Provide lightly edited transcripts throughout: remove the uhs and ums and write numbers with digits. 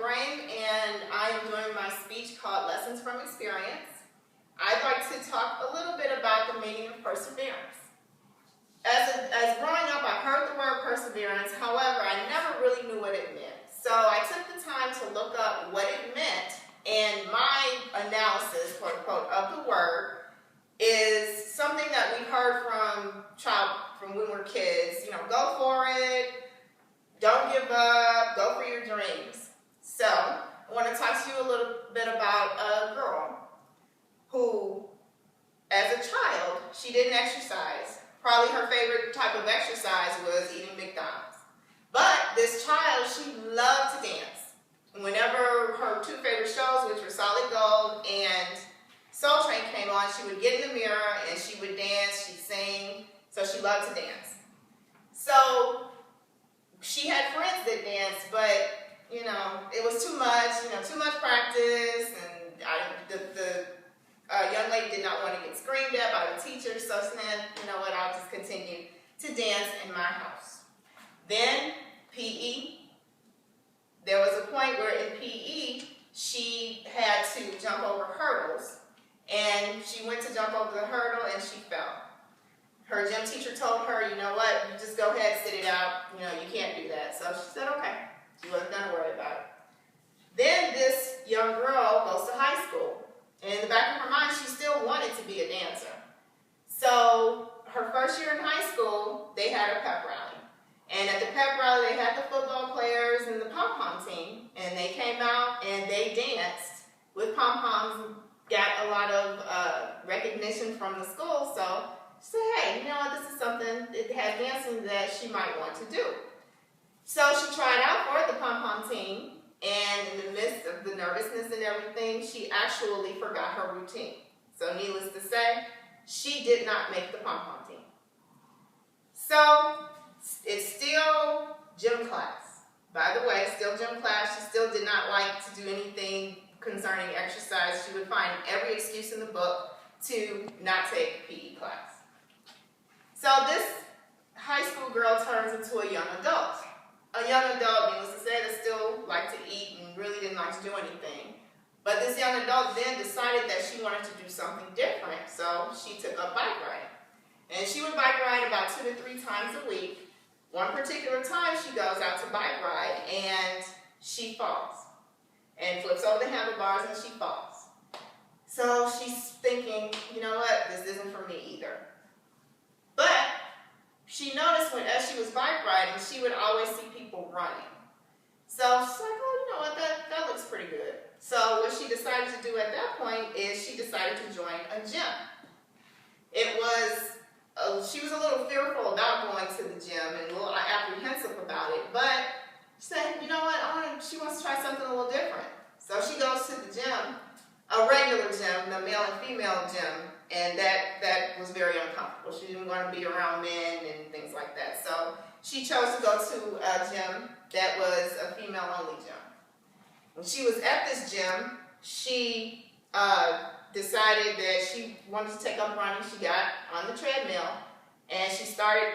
Brame, and I am doing my speech called Lessons from Experience. I'd like to talk a little bit about the meaning of perseverance. As growing up, I heard the word perseverance, however, I never really knew what it meant. So I took the time to look up what it meant, and my analysis, quote unquote, of the word is something that we heard from when we were kids. You know, go for it, don't give up, go for your dreams. So I want to talk to you a little bit about a girl who, as a child, she didn't exercise. Probably her favorite type of exercise was eating McDonald's. But this child, she loved to dance. Whenever her two favorite shows, which were Solid Gold and Soul Train, came on, she would get in the mirror and she would dance, she'd sing, so she loved to dance. So she had friends that danced, but you know, it was too much practice, and the young lady did not want to get screamed at by the teacher, so she said, you know what, I'll just continue to dance in my house. Then PE, there was a point where in PE, she had to jump over hurdles, and she went to jump over the hurdle and she fell. Her gym teacher told her, you know what, you just go ahead, sit it out, you know, you can't do that. So she said, okay. She wasn't going to worry about it. Then this young girl goes to high school. And in the back of her mind, she still wanted to be a dancer. So her first year in high school, they had a pep rally. And at the pep rally, they had the football players and the pom-pom team. And they came out and they danced with pom-poms, got a lot of recognition from the school. So she said, hey, you know what, this is something, it had dancing that she might want to do. So she tried out for the pom-pom team, and in the midst of the nervousness and everything, she actually forgot her routine. So needless to say, she did not make the pom-pom team. So it's still gym class. By the way, still gym class. She still did not like to do anything concerning exercise. She would find every excuse in the book to not take PE class. So this high school girl turns into a young adult. A young adult, needless to say, that still liked to eat and really didn't like to do anything. But this young adult then decided that she wanted to do something different, so she took up bike riding. And she would bike ride about 2 to 3 times a week. One particular time she goes out to bike ride and she falls and flips over the handlebars and she falls. So she's thinking, you know what, this isn't for me either. But she noticed as she was bike riding, she would always see people running. So she's like, oh, you know what, that looks pretty good. So what she decided to do at that point is she decided to join a gym. She was a little fearful about going to the gym and a little apprehensive about it, but she said, you know what, she wants to try something a little different. So she goes to the gym, a regular gym, the male and female gym, and that was very uncomfortable. She didn't want to be around men and things like that. So she chose to go to a gym that was a female-only gym. When she was at this gym, she decided that she wanted to take up running. She got on the treadmill, and she started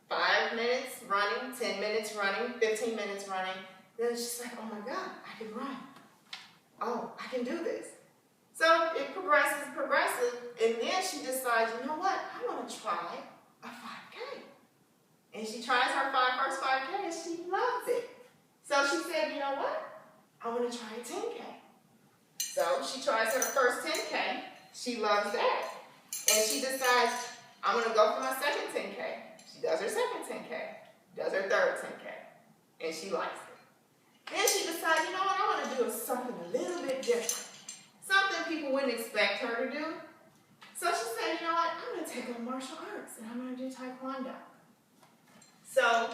5 minutes running, 10 minutes running, 15 minutes running. Then she's like, oh my God, I can run. Oh, I can do this. So it progresses, and then she decides, you know what, I want to try a 5K. And she tries her first 5K, and she loves it. So she said, you know what, I want to try a 10K. So she tries her first 10K, she loves that. And she decides, I'm going to go for my second 10K. She does her second 10K, does her third 10K, and she likes it. Then she decides, you know what, I want to do something a little bit different. Something people wouldn't expect her to do. So she said, you know what, I'm going to take up martial arts and I'm going to do Taekwondo. So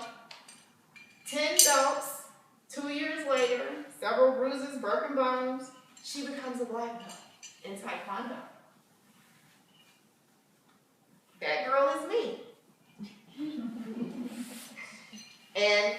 10 belts, 2 years later, several bruises, broken bones, she becomes a black belt in Taekwondo. That girl is me. And